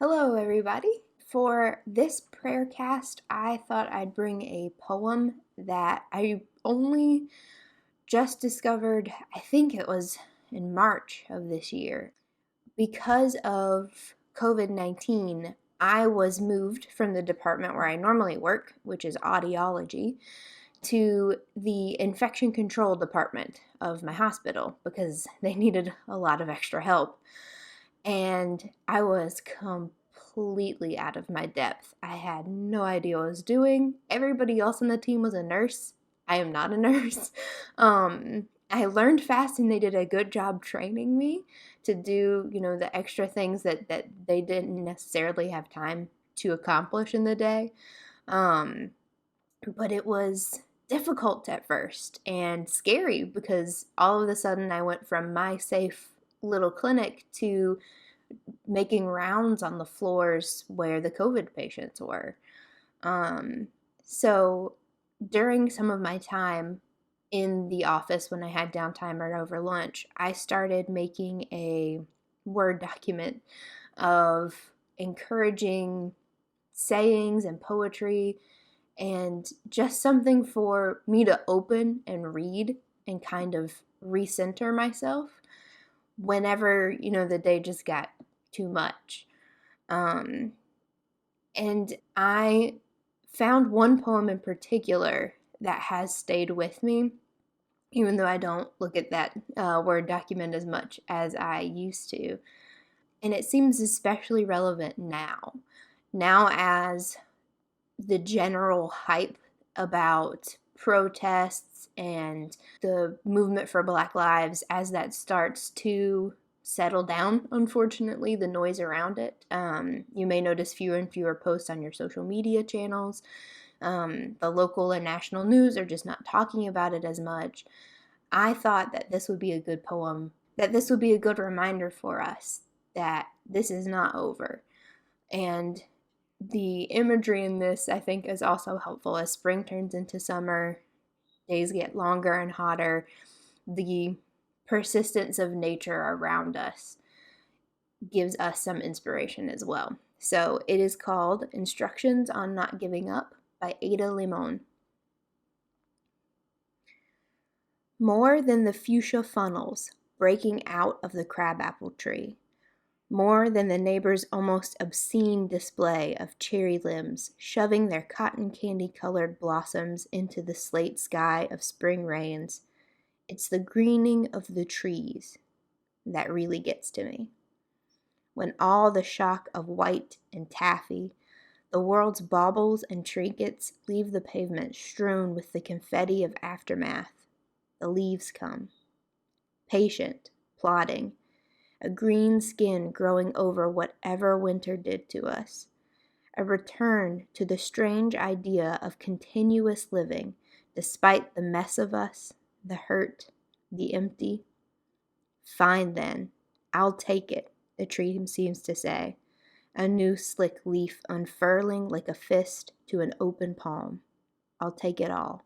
Hello, everybody. For this Prayercast, I thought I'd bring a poem that I only just discovered, I think it was in March of this year. Because of COVID-19, I was moved from the department where I normally work, which is audiology, to the infection control department of my hospital because they needed a lot of extra help. And I was completely out of my depth. I had no idea what I was doing. Everybody else on the team was a nurse. I am not a nurse. I learned fast and they did a good job training me to do, the extra things that they didn't necessarily have time to accomplish in the day. But it was difficult at first and scary because all of a sudden I went from my safe little clinic to making rounds on the floors where the COVID patients were. So during some of my time in the office when I had downtime or over lunch, I started making a Word document of encouraging sayings and poetry and just something for me to open and read and kind of recenter myself whenever, the day just got too much. And I found one poem in particular that has stayed with me, even though I don't look at that Word document as much as I used to. And it seems especially relevant now. Now, as the general hype about protests and the movement for Black Lives, as that starts to settle down, unfortunately, the noise around it. You may notice fewer and fewer posts on your social media channels. The local and national news are just not talking about it as much. I thought that this would be a good poem, that this would be a good reminder for us that this is not over. And the imagery in this, I think, is also helpful as spring turns into summer, days get longer and hotter. The persistence of nature around us gives us some inspiration as well. So it is called Instructions on Not Giving Up by Ada Limón. More than the fuchsia funnels breaking out of the crabapple tree, more than the neighbor's almost obscene display of cherry limbs shoving their cotton candy-colored blossoms into the slate sky of spring rains, it's the greening of the trees that really gets to me. When all the shock of white and taffy, the world's baubles and trinkets leave the pavement strewn with the confetti of aftermath, the leaves come. Patient, plodding, a green skin growing over whatever winter did to us. A return to the strange idea of continuous living despite the mess of us, the hurt, the empty. Fine then, I'll take it, the tree seems to say, a new slick leaf unfurling like a fist to an open palm. I'll take it all.